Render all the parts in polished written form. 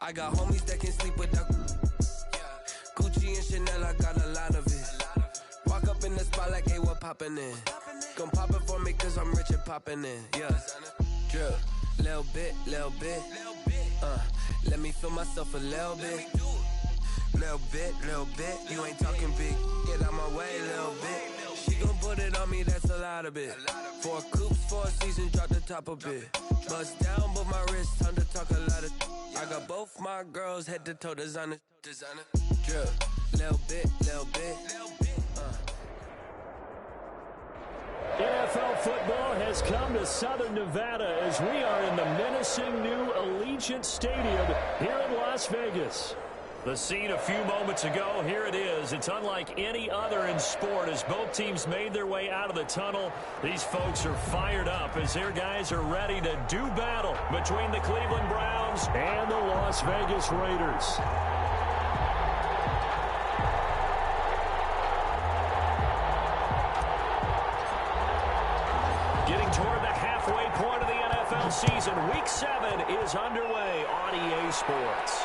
I got homies that can sleep without Gucci and Chanel, I got a lot of it. Walk up in the spot like, hey, what poppin' in? Come pop it for me, cause I'm rich and poppin' in. Yeah, drip, little bit. Let me feel myself a little bit. Little bit. You ain't talking big. Get out my way, little bit. She gon' put it on me, that's a lot of it. 4 coops, 4 seasons, drop the top a bit. Bust down, but my wrist, time to talk a lot of. I got both my girls head to toe designer. Drip, little bit. NFL football has come to Southern Nevada as we are in the menacing new Allegiant Stadium here in Las Vegas. The scene a few moments ago, here it is. It's unlike any other in sport as both teams made their way out of the tunnel. These folks are fired up as their guys are ready to do battle between the Cleveland Browns and the Las Vegas Raiders. Getting toward the halfway point of the NFL season, Week 7 is underway on EA Sports.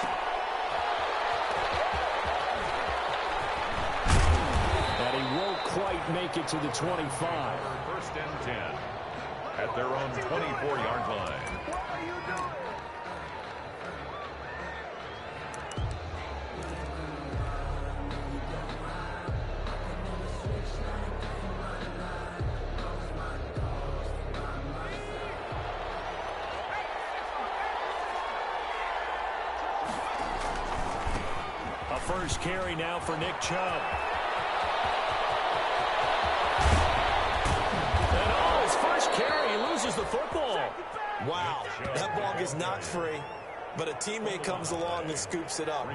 Quite make it to the 25. First and 10 at their own 24-yard line. A first carry now for Nick Chubb. The football. Wow, that ball gets knocked free, but a teammate comes along and scoops it up.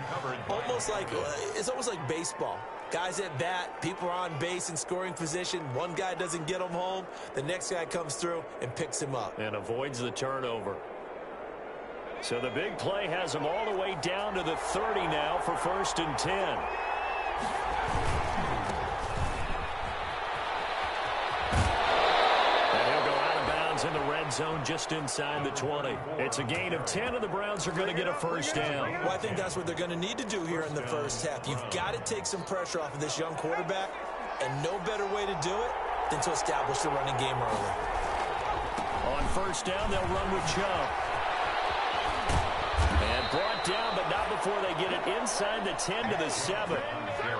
It's almost like baseball. Guys at bat, people are on base in scoring position. One guy doesn't get him home. The next guy comes through and picks him up. And avoids the turnover. So the big play has him all the way down to the 30 now for first and 10. In the red zone just inside the 20. It's a gain of 10, and the Browns are going to get a first down. Well, I think that's what they're going to need to do here in the first half. You've got to take some pressure off of this young quarterback, and no better way to do it than to establish the running game early. On first down, they'll run with Chubb. And brought down, but not before they get it inside the 10 to the 7.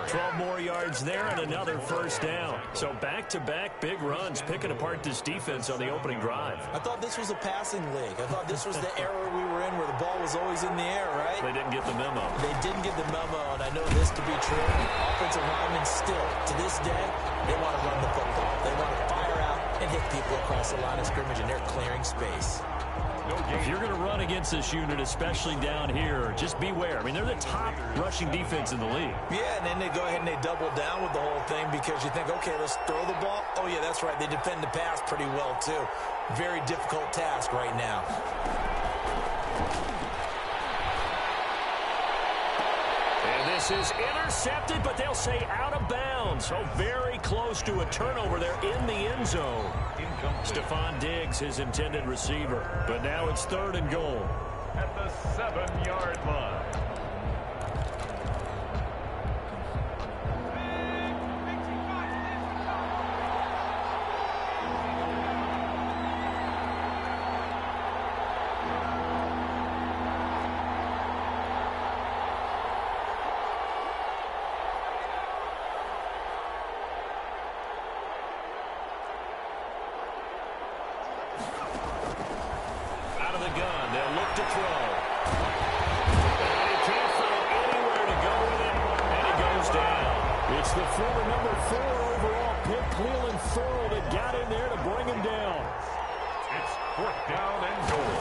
12 more yards there and another first down. So back-to-back big runs, picking apart this defense on the opening drive. I thought this was a passing league. I thought this was the era we were in where the ball was always in the air, right? They didn't get the memo. They didn't get the memo, and I know this to be true. Offensive linemen still, to this day, they want to run the football. They want to fire out and hit people across the line of scrimmage, and they're clearing space. If you're going to run against this unit, especially down here, just beware. I mean, they're the top rushing defense in the league. Yeah, and then they go ahead and they double down with the whole thing because you think, okay, let's throw the ball. Oh, yeah, that's right. They defend the pass pretty well, too. Very difficult task right now. And this is intercepted, but they'll say out of bounds. So very close to a turnover there in the end zone. Stephon Diggs, his intended receiver. But now it's 3rd and goal. At the 7-yard line. It's the former number 4 overall pick, Cleveland Thorough, that got in there to bring him down. It's 4th down and goal.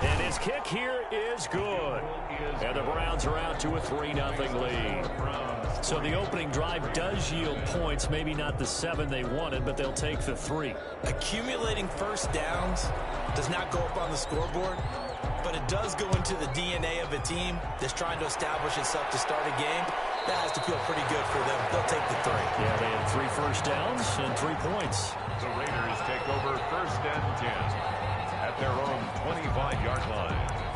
And his kick here is good. And the Browns are out to a 3-0 lead. So the opening drive does yield points, maybe not the 7 they wanted, but they'll take the 3. Accumulating first downs does not go up on the scoreboard, but it does go into the DNA of a team that's trying to establish itself to start a game. That has to feel pretty good for them. They'll take the 3. Yeah, they had 3 first downs and 3 points. The Raiders take over 1st and 10 at their own 25-yard line.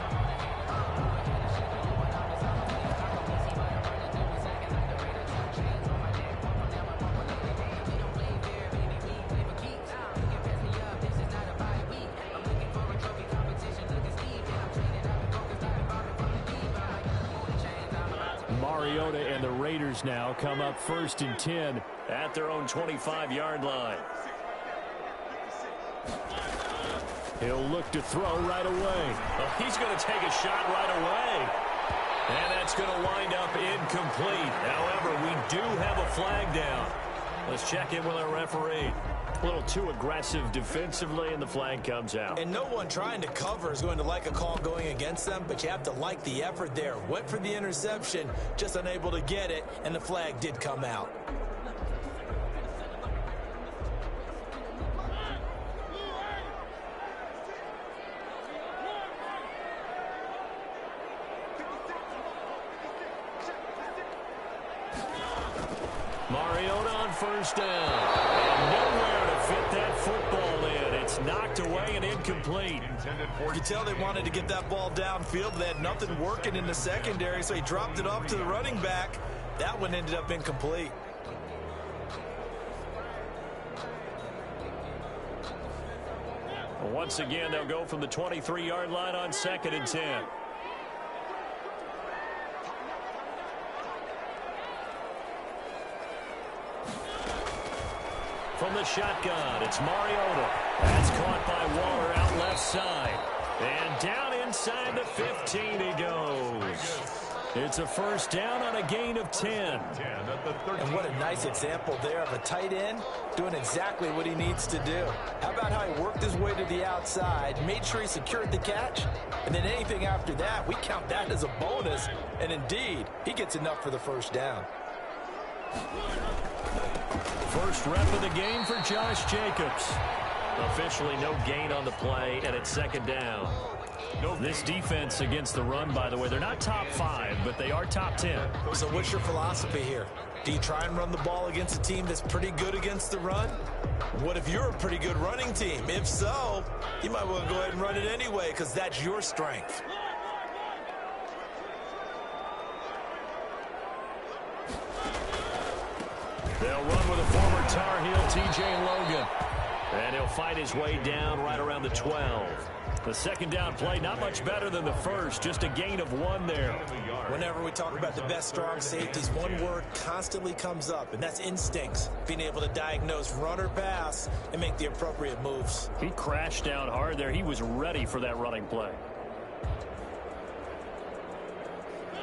Raiders now come up 1st and 10 at their own 25-yard line. He'll look to throw right away. Well, he's going to take a shot right away. And that's going to wind up incomplete. However, we do have a flag down. Let's check in with our referee. A little too aggressive defensively, and the flag comes out. And no one trying to cover is going to like a call going against them, but you have to like the effort there. Went for the interception, just unable to get it, and the flag did come out. Mariota on 1st down. And nowhere to fit that football in. It's knocked away and incomplete. You could tell they wanted to get that ball downfield. They had nothing working in the secondary, so he dropped it off to the running back. That one ended up incomplete. Once again, they'll go from the 23-yard line on 2nd and 10. From the shotgun, it's Mariota. That's caught by Waller out left side. And down inside the 15 he goes. It's a 1st down on a gain of 10. And what a nice example there of a tight end doing exactly what he needs to do. How about how he worked his way to the outside, made sure he secured the catch, and then anything after that, we count that as a bonus. And indeed, he gets enough for the 1st down. First rep of the game for Josh Jacobs. Officially no gain on the play, and it's 2nd down. This defense against the run, by the way, they're not top 5, but they are top 10. So what's your philosophy here? Do you try and run the ball against a team that's pretty good against the run? What if you're a pretty good running team? If so, you might want to go ahead and run it anyway because that's your strength. They'll run with a former Tar Heel, T.J. Logan. And he'll fight his way down right around the 12. The 2nd down play, not much better than the first, just a gain of 1 there. Whenever we talk about the best strong safeties, one word constantly comes up, and that's instincts. Being able to diagnose run or pass and make the appropriate moves. He crashed down hard there. He was ready for that running play.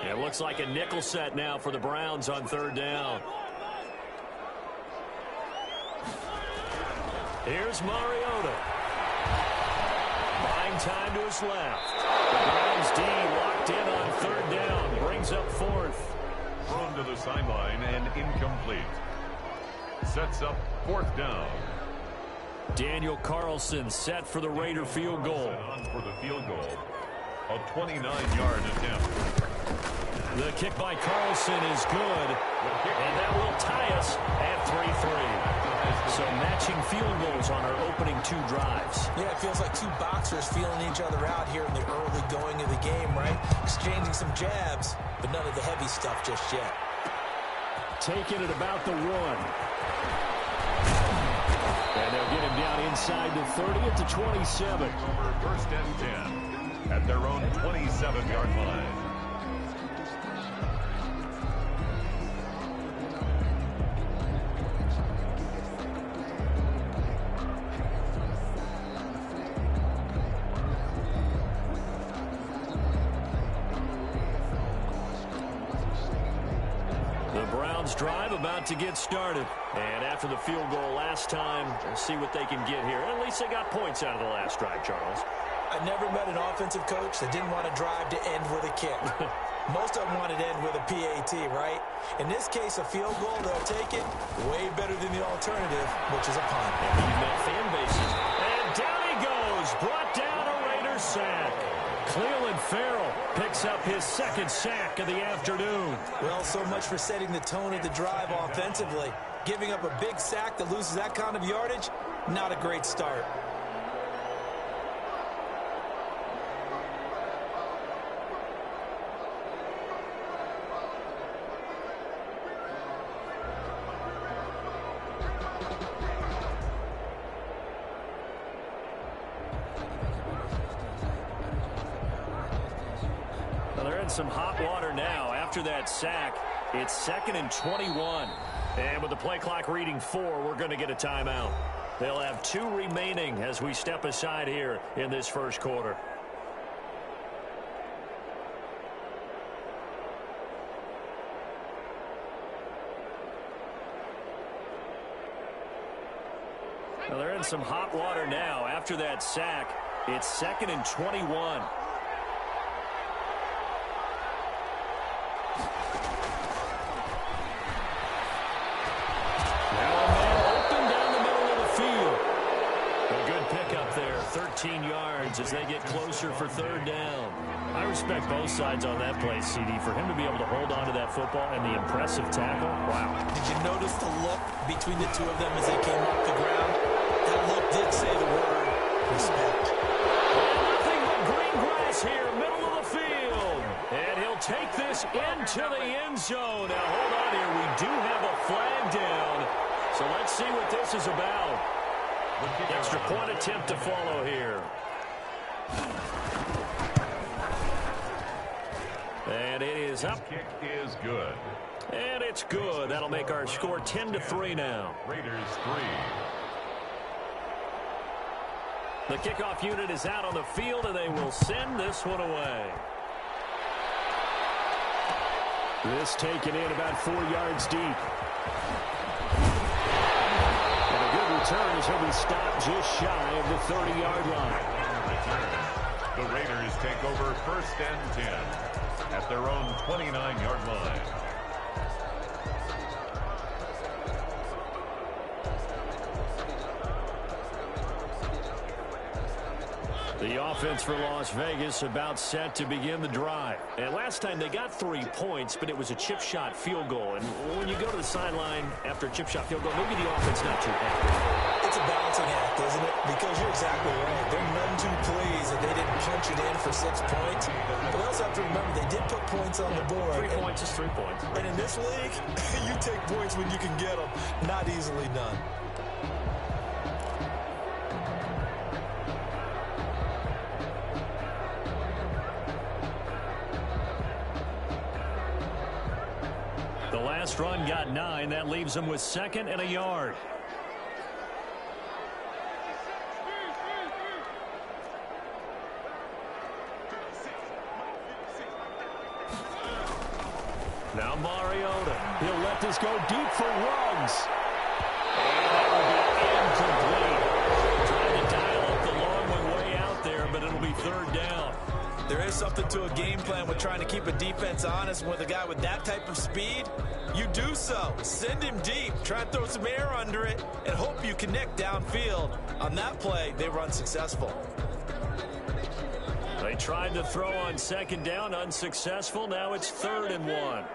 It looks like a nickel set now for the Browns on 3rd down. Here's Mariota. Buying time to his left. The Browns D locked in on 3rd down. Brings up 4th. Thrown to the sideline and incomplete. Sets up 4th down. Daniel Carlson set for the Raider field goal. On for the field goal. A 29-yard attempt. The kick by Carlson is good. And that will tie us at 3-3. So matching field goals on our opening 2 drives. Yeah, it feels like 2 boxers feeling each other out here in the early going of the game, right? Exchanging some jabs, but none of the heavy stuff just yet. Taking it about the 1. And they'll get him down inside the 30 at the 27. 1st and 10 at their own 27-yard line. Drive about to get started. And after the field goal last time, let's see what they can get here. At least they got points out of the last drive, Charles. I never met an offensive coach that didn't want to drive to end with a kick. Most of them wanted to end with a PAT, right? In this case, a field goal, they'll take it way better than the alternative, which is a punt. And he's met fan bases. And down he goes. Brought down a Raiders sack. Cleveland Farrell picks up his 2nd sack of the afternoon. Well, so much for setting the tone of the drive offensively. Giving up a big sack that loses that kind of yardage, not a great start. Some hot water now after that sack. It's 2nd and 21. And with the play clock reading 4, we're going to get a timeout. They'll have 2 remaining as we step aside here in this first quarter. Well, they're in some hot water now. After that sack, it's 2nd and 21. Now a man open down the middle of the field. A good pickup there, 13 yards as they get closer for 3rd down. I respect both sides on that play, CD. For him to be able to hold on to that football and the impressive tackle, wow. Did you notice the look between the two of them as they came off the ground? That look did say the word respect. Nothing but green grass here, middle of the field. And he'll take this into the end zone. Now, hold on here. We do have a flag down. So let's see what this is about. Extra point attempt to follow here. And it is up. Kick is good. And it's good. That'll make our score 10-3 now. Raiders 3. The kickoff unit is out on the field, and they will send this one away. This taken in about 4 yards deep. And a good return as he'll be stopped just shy of the 30-yard line. The Raiders take over 1st and 10 at their own 29-yard line. The offense for Las Vegas about set to begin the drive. And last time they got 3 points, but it was a chip shot field goal. And when you go to the sideline after a chip shot field goal, maybe the offense not too happy. It's a balancing act, isn't it? Because you're exactly right. There are none too pleased that they didn't punch it in for 6 points. But we also have to remember they did put points on the board. 3 points is 3 points. And in this league, you take points when you can get them. Not easily done. The last run got 9. That leaves them with 2nd and a yard. Now Mariota. He'll let this go deep for Ruggs. And that will be incomplete. Trying to dial up the long one way out there, but it'll be 3rd down. There is something to a game plan with trying to keep a defense honest. With a guy with that type of speed, you do so. Send him deep. Try and throw some air under it and hope you connect downfield. On that play, they were unsuccessful. They tried to throw on 2nd down, unsuccessful. Now it's 3rd and 1.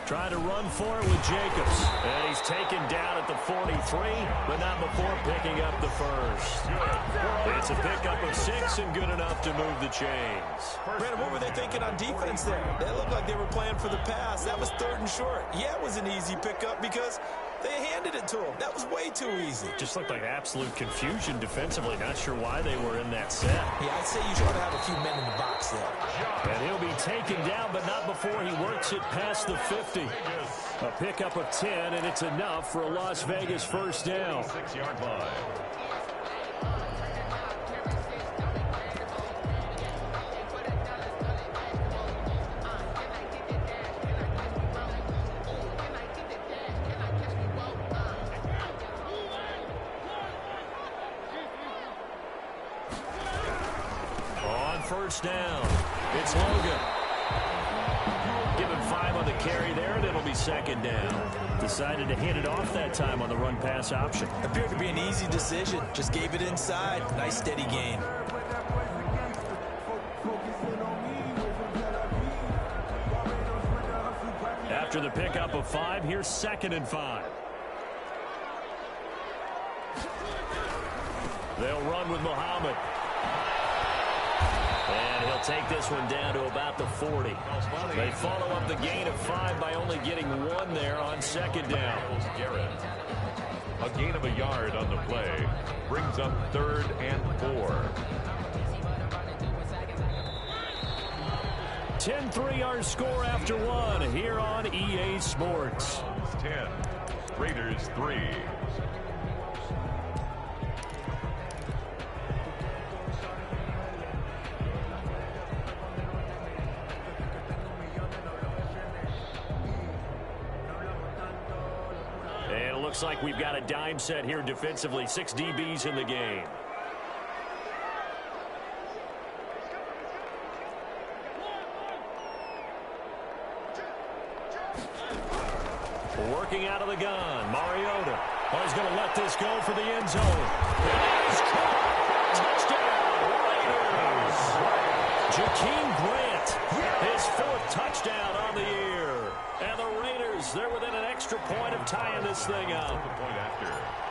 Trying to run for it with Jacobs. And he's taken down at the 43, but not before picking up the first. It's a pickup of 6 and good enough to move the chains. Brandon, what were they thinking on defense there? They looked like they were playing for the pass. That was 3rd and short. Yeah, it was an easy pickup because they handed it to him. That was way too easy. Just looked like absolute confusion defensively. Not sure why they were in that set. Yeah, I'd say you try to have a few men in the box there. And he'll be taken down, but not before he works it past the 50. A pickup of 10, and it's enough for a Las Vegas 1st down. 6-yard line. On 1st down, it's Logan. Give him 5 on the carry there, and it'll be 2nd down. Decided to hand it off that time on the run-pass option. Appeared to be an easy decision. Just gave it inside. Nice steady gain. After the pickup of 5, here's 2nd and 5. They'll run with Muhammad. And he'll take this one down to about the 40. They follow up the gain of 5 by only getting 1 there on 2nd down. A gain of a yard on the play brings up 3rd and 4. 10-3 our score after one here on EA Sports. 10, Raiders 3. And it looks like we've got a dime set here defensively. 6 DBs in the game. Working out of the gun, Mariota. Oh, he's going to let this go for the end zone. It is caught. Touchdown, Raiders. Jakeem Grant, his 4th touchdown on the year. And the Raiders, they're within an extra point of tying this thing up.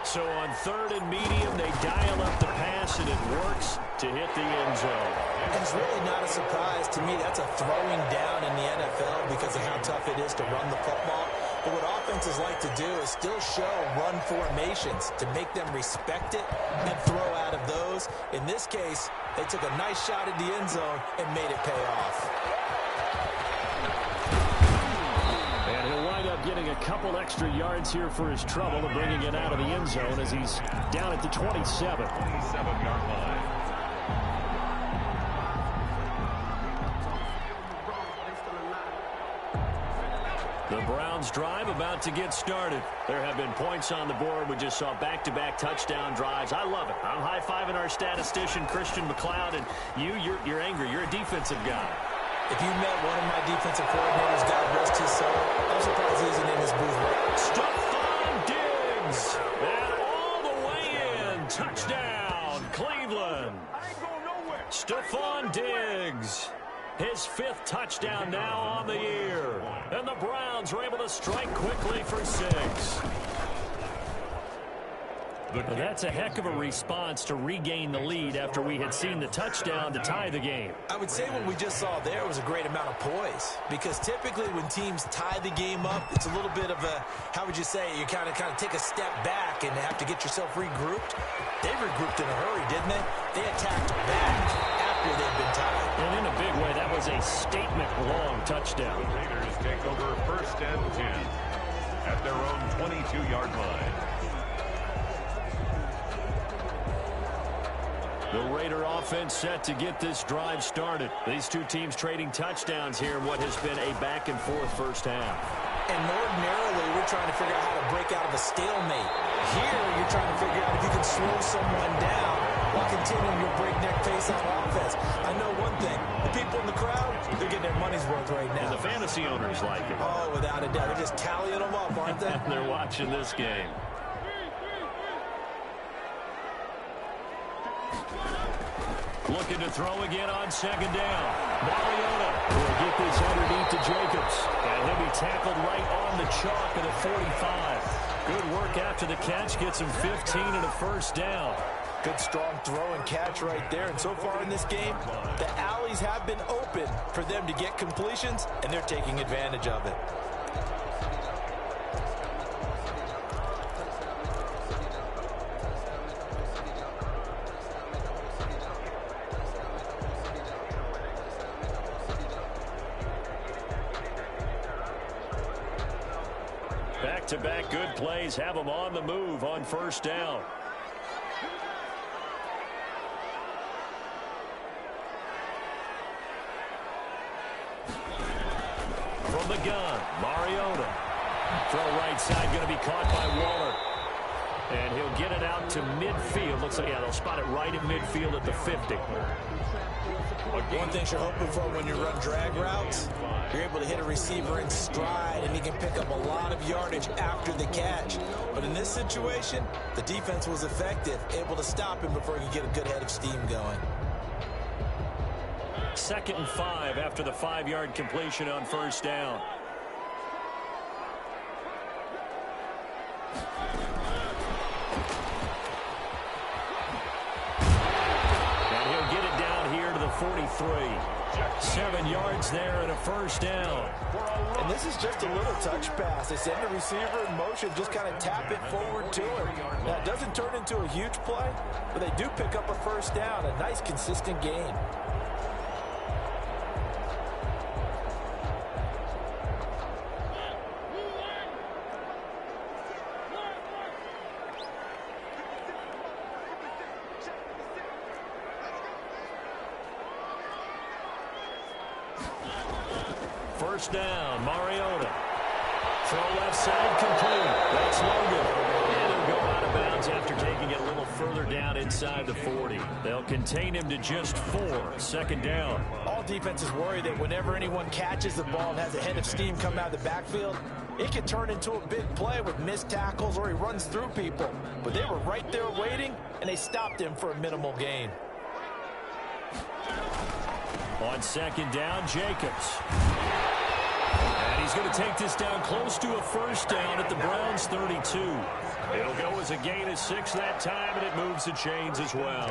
So on 3rd and medium, they dial up the pass, and it works to hit the end zone. And it's really not a surprise to me. That's a throwing down in the NFL because of how tough it is to run the football. But what offenses like to do is still show run formations to make them respect it and throw out of those. In this case, they took a nice shot at the end zone and made it pay off. And he'll wind up getting a couple extra yards here for his trouble of bringing it out of the end zone as he's down at the 27. 27-yard line. The Browns drive about to get started. There have been points on the board. We just saw back-to-back touchdown drives. I love it. I'm high-fiving our statistician, Christian McLeod, and you're angry. You're a defensive guy. If you met one of my defensive coordinators, God rest his soul, I'm surprised he isn't in his booth right. Stephon Diggs, and all the way in. Touchdown, Cleveland. Stephon Diggs. His 5th touchdown now on the year. And the Browns were able to strike quickly for 6. But that's a heck of a response to regain the lead after we had seen the touchdown to tie the game. I would say what we just saw there was a great amount of poise, because typically when teams tie the game up, it's a little bit of a, how would you say, you kind of take a step back and have to get yourself regrouped. They regrouped in a hurry, didn't they? They attacked back after they'd been tied. And in a big way, that was a statement-long touchdown. The Raiders take over 1st and 10 at their own 22-yard line. The Raider offense set to get this drive started. These two teams trading touchdowns here in what has been a back-and-forth first half. And ordinarily, we're trying to figure out how to break out of a stalemate. Here, you're trying to figure out if you can slow someone down while continuing your breakneck pace on offense. I know one thing. The people in the crowd, they're getting their money's worth right now. And the fantasy owners like it. Oh, without a doubt. They're just tallying them up, aren't they? They're watching this game. Looking to throw again on 2nd down. Mariota will get this underneath to Jacobs. And he'll be tackled right on the chalk at the 45. Good work after the catch. Gets him 15 and a 1st down. Good strong throw and catch right there. And so far in this game, the alleys have been open for them to get completions, and they're taking advantage of it. Back-to-back good plays have them on the move on 1st down. From the gun, Mariota. Throw right side, going to be caught by Waller. And he'll get it out to midfield. Looks like, yeah, they'll spot it right in midfield at the 50. One thing you're hoping for when you run drag routes, you're able to hit a receiver in stride, and he can pick up a lot of yardage after the catch. But in this situation, the defense was effective, able to stop him before he could get a good head of steam going. 2nd and 5 after the 5-yard completion on 1st down. And he'll get it down here to the 43. 7 yards there and a 1st down. And this is just a little touch pass. They send the receiver in motion, just kind of tap it forward to him. Now, it doesn't turn into a huge play, but they do pick up a 1st down. A nice, consistent gain. First down, Mariota. Throw left side, complete. That's Logan. And he'll go out of bounds after taking it a little further down inside the 40. They'll contain him to just 4. Second down. All defenses worry that whenever anyone catches the ball and has a head of steam come out of the backfield, it can turn into a big play with missed tackles or he runs through people. But they were right there waiting, and they stopped him for a minimal gain. On second down, Jacobs. And he's going to take this down close to a first down at the Browns' 32. It'll go as a gain of 6 that time, and it moves the chains as well.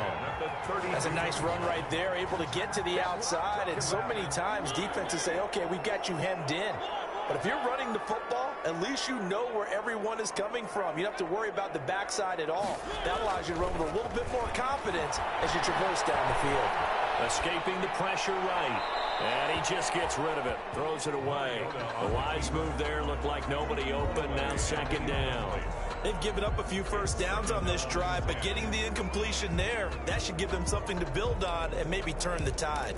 That's a nice run right there, able to get to the outside. And so many times defenses say, okay, we've got you hemmed in. But if you're running the football, at least you know where everyone is coming from. You don't have to worry about the backside at all. That allows you to run with a little bit more confidence as you traverse down the field. Escaping the pressure right. And he just gets rid of it. Throws it away. The wise move there. Looked like nobody open. Now second down. They've given up a few first downs on this drive, but getting the incompletion there, that should give them something to build on and maybe turn the tide.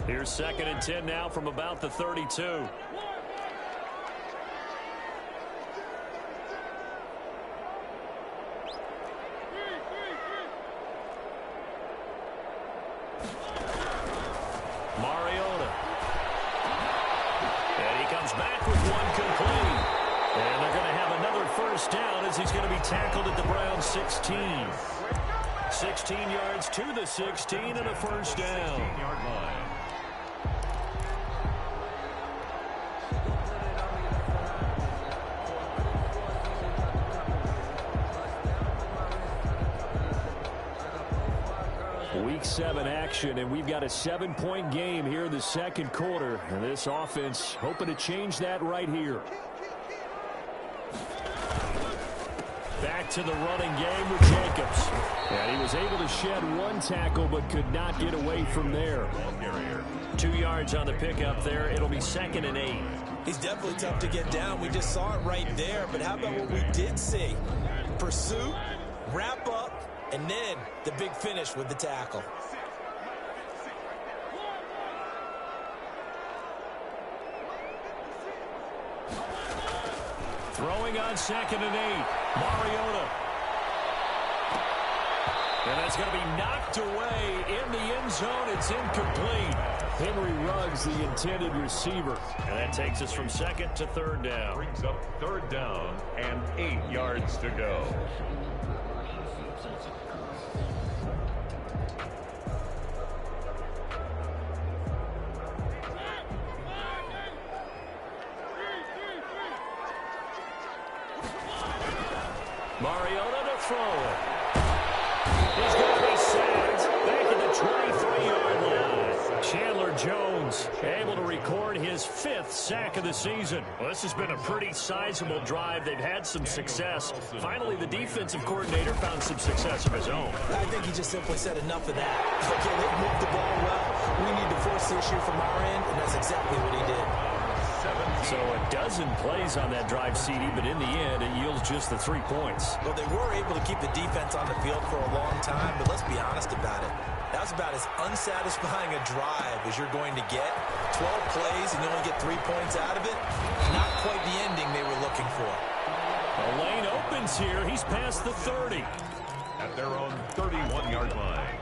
Here's second and 10 now from about the 32. Mariota. And he comes back with one complete. And they're going to have another first down as he's going to be tackled at the Browns' 16. 16 yards to the 16 and a first down. Week 7 action, and we've got a 7-point game here in the second quarter. And this offense hoping to change that right here. Back to the running game with Jacobs. And he was able to shed one tackle but could not get away from there. 2 yards on the pickup there. It'll be second and 8. He's definitely tough to get down. We just saw it right there. But how about what we did see? Pursuit, wrap up, and then the big finish with the tackle. Throwing on second and 8. Mariota. And that's going to be knocked away in the end zone. It's incomplete. Henry Ruggs, the intended receiver. And that takes us from second to third down. Brings up third down and 8 yards to go. Mariota to throw it. He's going to be sacked back at the 23-yard line. Chandler Jones able to record his 5th sack of the season. Well, this has been a pretty sizable drive. They've had some success. Finally, the defensive coordinator found some success of his own. I think he just simply said enough of that. Okay, they've moved the ball well. We need to force the issue from our end, and that's exactly what he did. So a dozen plays on that drive, CD, but in the end, it yields just the 3 points. Well, they were able to keep the defense on the field for a long time, but let's be honest about it. That was about as unsatisfying a drive as you're going to get. 12 plays and you only get 3 points out of it. Not quite the ending they were looking for. A lane opens here. He's past the 30. At their own 31-yard line.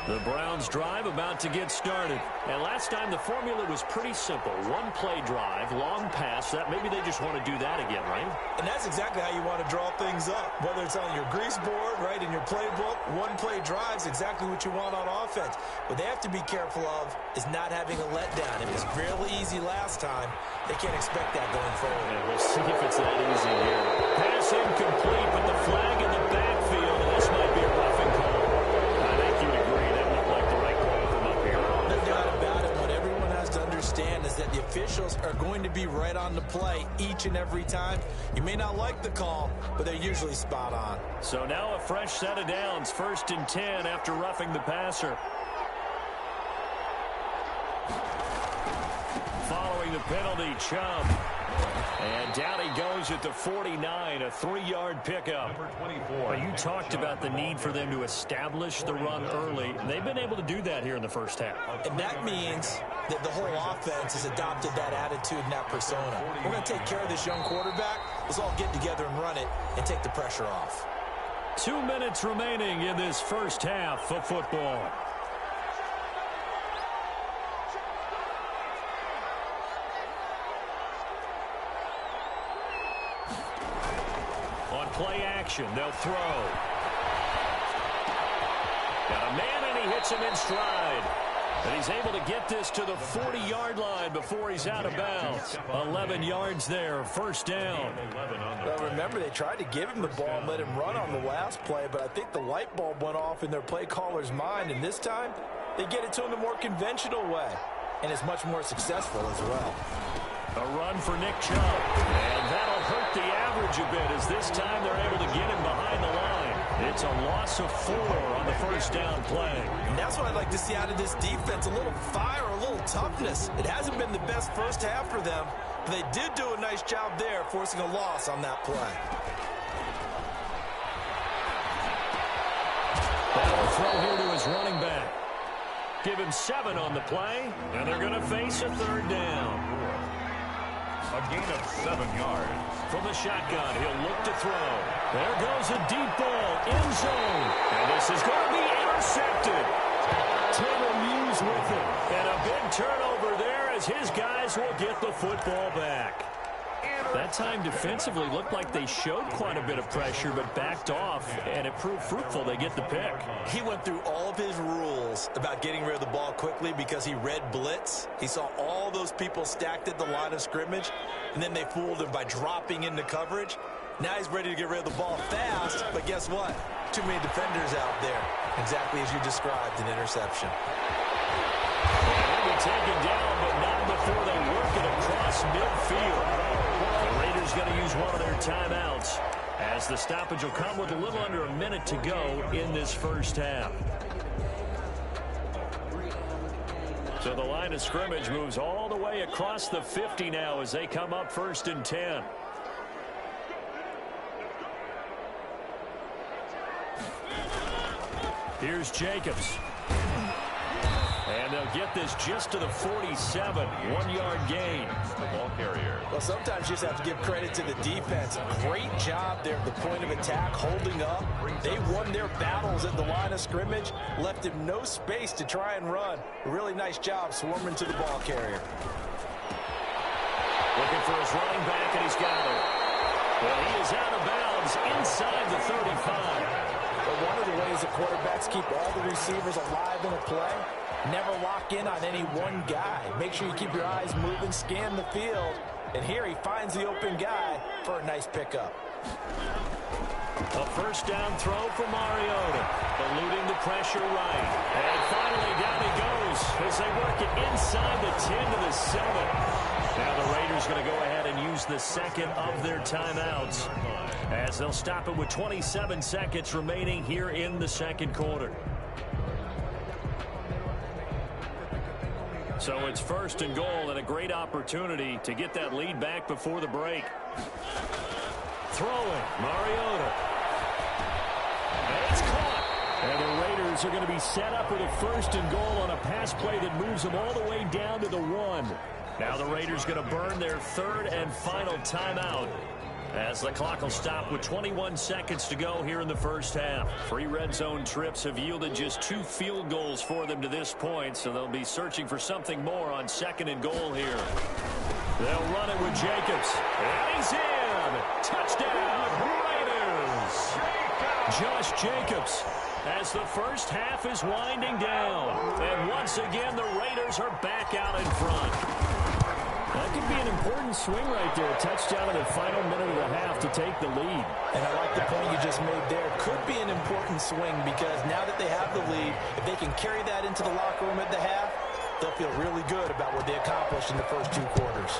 The Browns drive about to get started. And last time the formula was pretty simple. One play drive, long pass. That maybe they just want to do that again, right? And that's exactly how you want to draw things up. Whether it's on your grease board, right, in your playbook, one play drive is exactly what you want on offense. What they have to be careful of is not having a letdown. It was fairly easy last time. They can't expect that going forward. And we'll see if it's that easy here. Pass incomplete, but the flag in the backfield, and this might be a roughing call. I think you'd agree that looked like the right call from up here. No doubt about it. What everyone has to understand is that the officials are going to be right on the play each and every time. You may not like the call, but they're usually spot on. So now a fresh set of downs. 1st and 10 after roughing the passer. Following the penalty, Chubb. And down he goes at the 49, a 3-yard pickup. Number 24. You talked about the need for them to establish the run early. They've been able to do that here in the first half. And that means that the whole offense has adopted that attitude and that persona. We're going to take care of this young quarterback. Let's all get together and run it and take the pressure off. 2 minutes remaining in this first half of football. On play action, they'll throw. Got a man, and he hits him in stride. And he's able to get this to the 40-yard line before he's out of bounds. 11 yards there, first down. Well, remember, they tried to give him the ball and let him run on the last play, but I think the light bulb went off in their play caller's mind, and this time they get it to him the more conventional way, and it's much more successful as well. A run for Nick Chubb, and that'll hurt the average a bit as this time they're able to get him behind the line. It's a loss of 4 on the first down play. And that's what I'd like to see out of this defense, a little fire, a little toughness. It hasn't been the best first half for them, but they did do a nice job there, forcing a loss on that play. That'll throw here to his running back. Give him 7 on the play, and they're going to face a third down. A gain of 7 yards. From the shotgun, he'll look to throw. There goes a deep ball, end zone. And this is going to be intercepted. Taylor Muse with it. And a big turnover there as his guys will get the football back. That time defensively looked like they showed quite a bit of pressure but backed off, and it proved fruitful. They get the pick. He went through all of his rules about getting rid of the ball quickly because he read blitz. He saw all those people stacked at the line of scrimmage, and then they fooled him by dropping into coverage. Now he's ready to get rid of the ball fast, but guess what? Too many defenders out there. Exactly as you described, an interception. They'll be taken down, but not before they work it across midfield. The Raiders going to use one of their timeouts as the stoppage will come with a little under a minute to go in this first half. So the line of scrimmage moves all the way across the 50 now as they come up 1st and 10. Here's Jacobs. And they'll get this just to the 47, 1-yard gain. The ball carrier. Well, sometimes you just have to give credit to the defense. Great job there at the point of attack, holding up. They won their battles at the line of scrimmage, left him no space to try and run. A really nice job swarming to the ball carrier. Looking for his running back, and he's got it. Well, he is out of bounds inside the 35. But one of the ways that quarterbacks keep all the receivers alive in a play, never lock in on any one guy. Make sure you keep your eyes moving, scan the field. And here he finds the open guy for a nice pickup. A first down throw for Mariota, eluding the pressure right. And finally down he goes as they work it inside the 10 to the 7. Now the Raiders going to go ahead and use the second of their timeouts as they'll stop it with 27 seconds remaining here in the second quarter. So it's 1st and goal and a great opportunity to get that lead back before the break. Throwing, Mariota. And it's caught. And the Raiders are going to be set up with a 1st and goal on a pass play that moves them all the way down to the 1. Now the Raiders going to burn their 3rd and final timeout as the clock will stop with 21 seconds to go here in the first half. 3 red zone trips have yielded just 2 field goals for them to this point, so they'll be searching for something more on 2nd and goal here. They'll run it with Jacobs. And he's in. Touchdown, Raiders. Josh Jacobs as the first half is winding down. And once again, the Raiders are back out in front. That could be an important swing right there. A touchdown in the final minute of the half to take the lead. And I like the point you just made there. Could be an important swing because now that they have the lead, if they can carry that into the locker room at the half, they'll feel really good about what they accomplished in the first 2 quarters.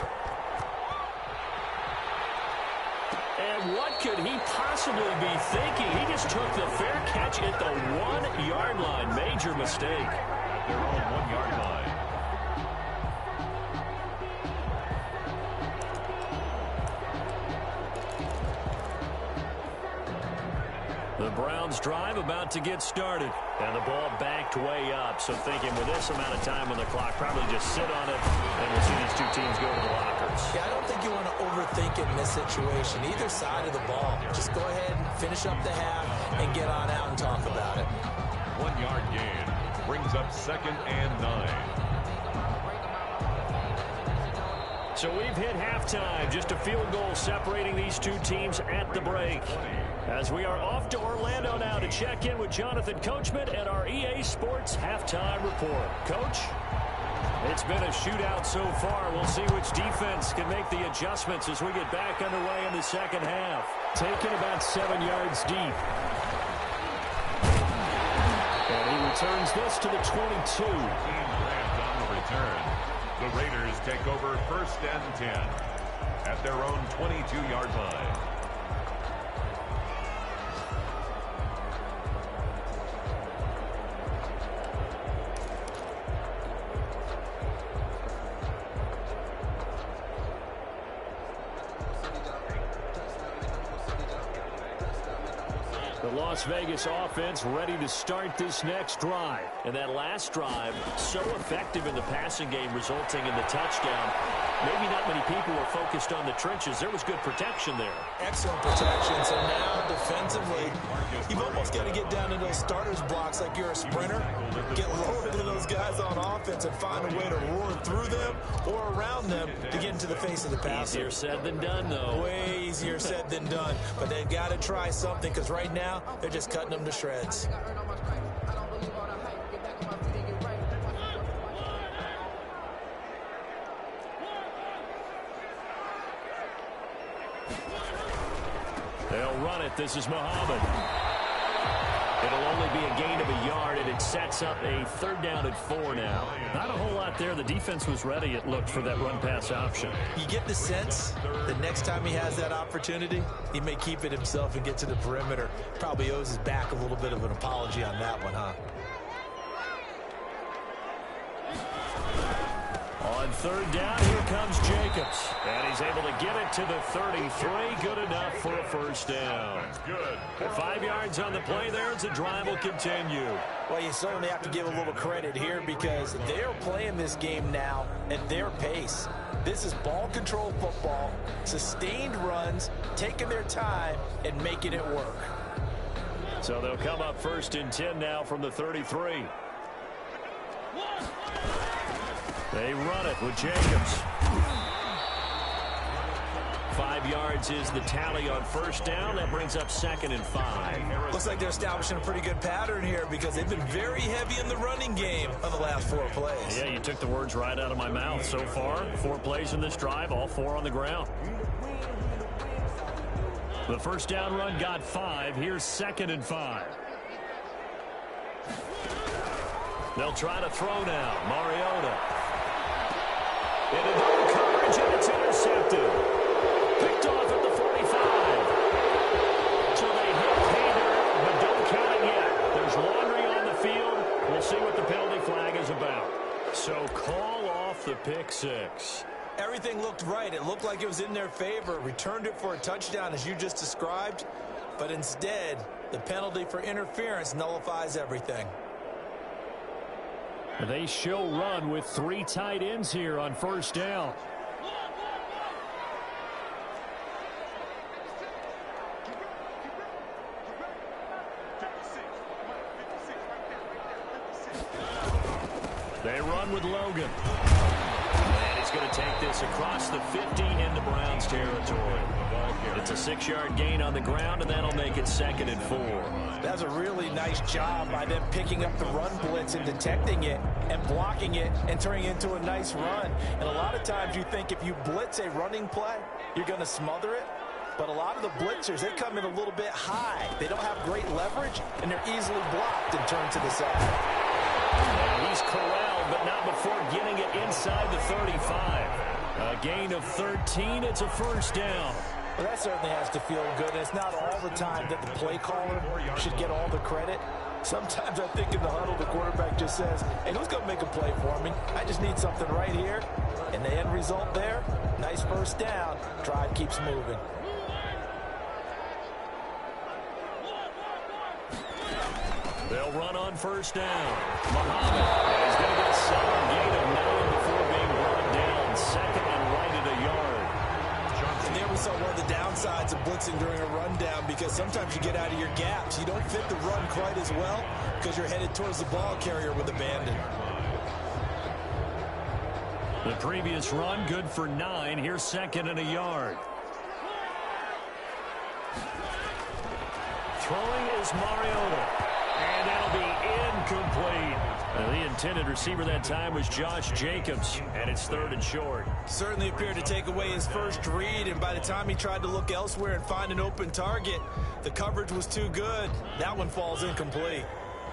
And what could he possibly be thinking? He just took the fair catch at the 1-yard line. Major mistake. Their own 1-yard line. The Browns drive about to get started. And the ball backed way up. So thinking with this amount of time on the clock, probably just sit on it, and we'll see these two teams go to the lockers. Yeah, I don't think you want to overthink it in this situation. Either side of the ball. Just go ahead and finish up the half and get on out and talk about it. 1 yard gain brings up 2nd and 9. So we've hit halftime. Just a field goal separating these two teams at the break. As we are off to Orlando now to check in with Jonathan Coachman at our EA Sports Halftime Report. Coach, it's been a shootout so far. We'll see which defense can make the adjustments as we get back underway in the second half. Taken about 7 yards deep. And he returns this to the 22. Grabbed on the return. The Raiders take over 1st and 10 at their own 22-yard line. The Las Vegas offense ready to start this next drive. And that last drive, so effective in the passing game, resulting in the touchdown. Maybe not many people were focused on the trenches. There was good protection there. Excellent protection. So now, defensively, you've almost got to get down to those starters blocks like you're a sprinter. Get lower than those guys on offense and find a way to roar through them or around them to get into the face of the passer. Easier said than done, though. Way easier said than done. But they've got to try something because right now, they're just cutting them to shreds. They'll run it. This is Muhammad. It'll only be a gain of a yard, and it sets up a 3rd down and 4 now. Not a whole lot there. The defense was ready, it looked, for that run-pass option. You get the sense that next time he has that opportunity, he may keep it himself and get to the perimeter. Probably owes his back a little bit of an apology on that one, huh? On 3rd down, here comes Jacobs. And he's able to get it to the 33. Good enough for a 1st down. Good. 5 yards on the play there as the drive will continue. Well, you certainly have to give a little credit here because they're playing this game now at their pace. This is ball control football, sustained runs, taking their time and making it work. So they'll come up 1st and 10 now from the 33. They run it with Jacobs. 5 yards is the tally on 1st down. That brings up 2nd and 5. Looks like they're establishing a pretty good pattern here because they've been very heavy in the running game on the last 4 plays. Yeah, you took the words right out of my mouth. So far, 4 plays in this drive, all 4 on the ground. The 1st down run got 5. Here's 2nd and 5. They'll try to throw now. Mariota. Into double coverage, and it's intercepted. Picked off at the 45. So they hit Hader, but don't count it yet. There's laundry on the field. We'll see what the penalty flag is about. So call off the pick 6. Everything looked right. It looked like it was in their favor. Returned it for a touchdown, as you just described. But instead, the penalty for interference nullifies everything. They show run with 3 tight ends here on 1st down. They run with Logan. And he's going to take this across the 50 into Browns territory. It's a 6-yard gain on the ground, and that'll make it 2nd and 4. That's a really nice job by them picking up the run blitz and detecting it and blocking it and turning it into a nice run. And a lot of times you think if you blitz a running play, you're going to smother it. But a lot of the blitzers, they come in a little bit high. They don't have great leverage, and they're easily blocked and turned to the side. And he's corralled, but not before getting it inside the 35. A gain of 13. It's a 1st down. Well, that certainly has to feel good. And it's not all the time that the play caller should get all the credit. Sometimes I think in the huddle, the quarterback just says, hey, who's going to make a play for me? I just need something right here. And the end result there, nice 1st down. Drive keeps moving. They'll run on first down. Muhammad is going to get a solid gain of 9 before being brought down. Second and right at a yard. And there we saw one of the downsides of blitzing during a rundown, because sometimes you get out of your gaps. You don't fit the run quite as well because you're headed towards the ball carrier with abandon. The previous run good for 9. Here's second and a yard. Throwing is Mariota. And that'll be incomplete. The intended receiver that time was Josh Jacobs, and it's third and short. Certainly appeared to take away his first read, and by the time he tried to look elsewhere and find an open target, the coverage was too good. That one falls incomplete.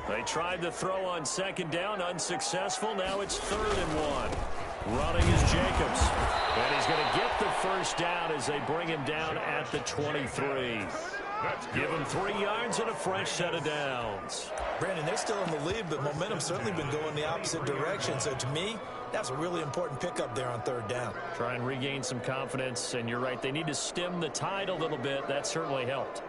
They tried to throw on second down, unsuccessful. Now it's third and 1. Running is Jacobs, and he's going to get the first down as they bring him down at the 23. Give him 3 yards and a fresh set of downs. Brandon, they're still in the lead, but momentum's certainly been going the opposite direction. So to me, that's a really important pickup there on third down. Try and regain some confidence, and you're right, they need to stem the tide a little bit. That certainly helped.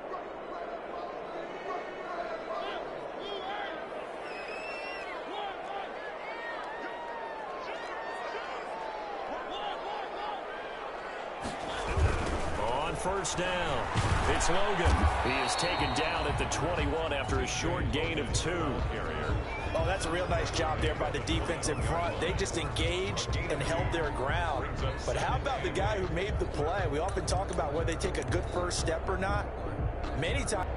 First down. It's Logan. He is taken down at the 21 after a short gain of 2. Oh, that's a real nice job there by the defense in front. They just engaged and held their ground. But how about the guy who made the play? We often talk about whether they take a good first step or not. Many times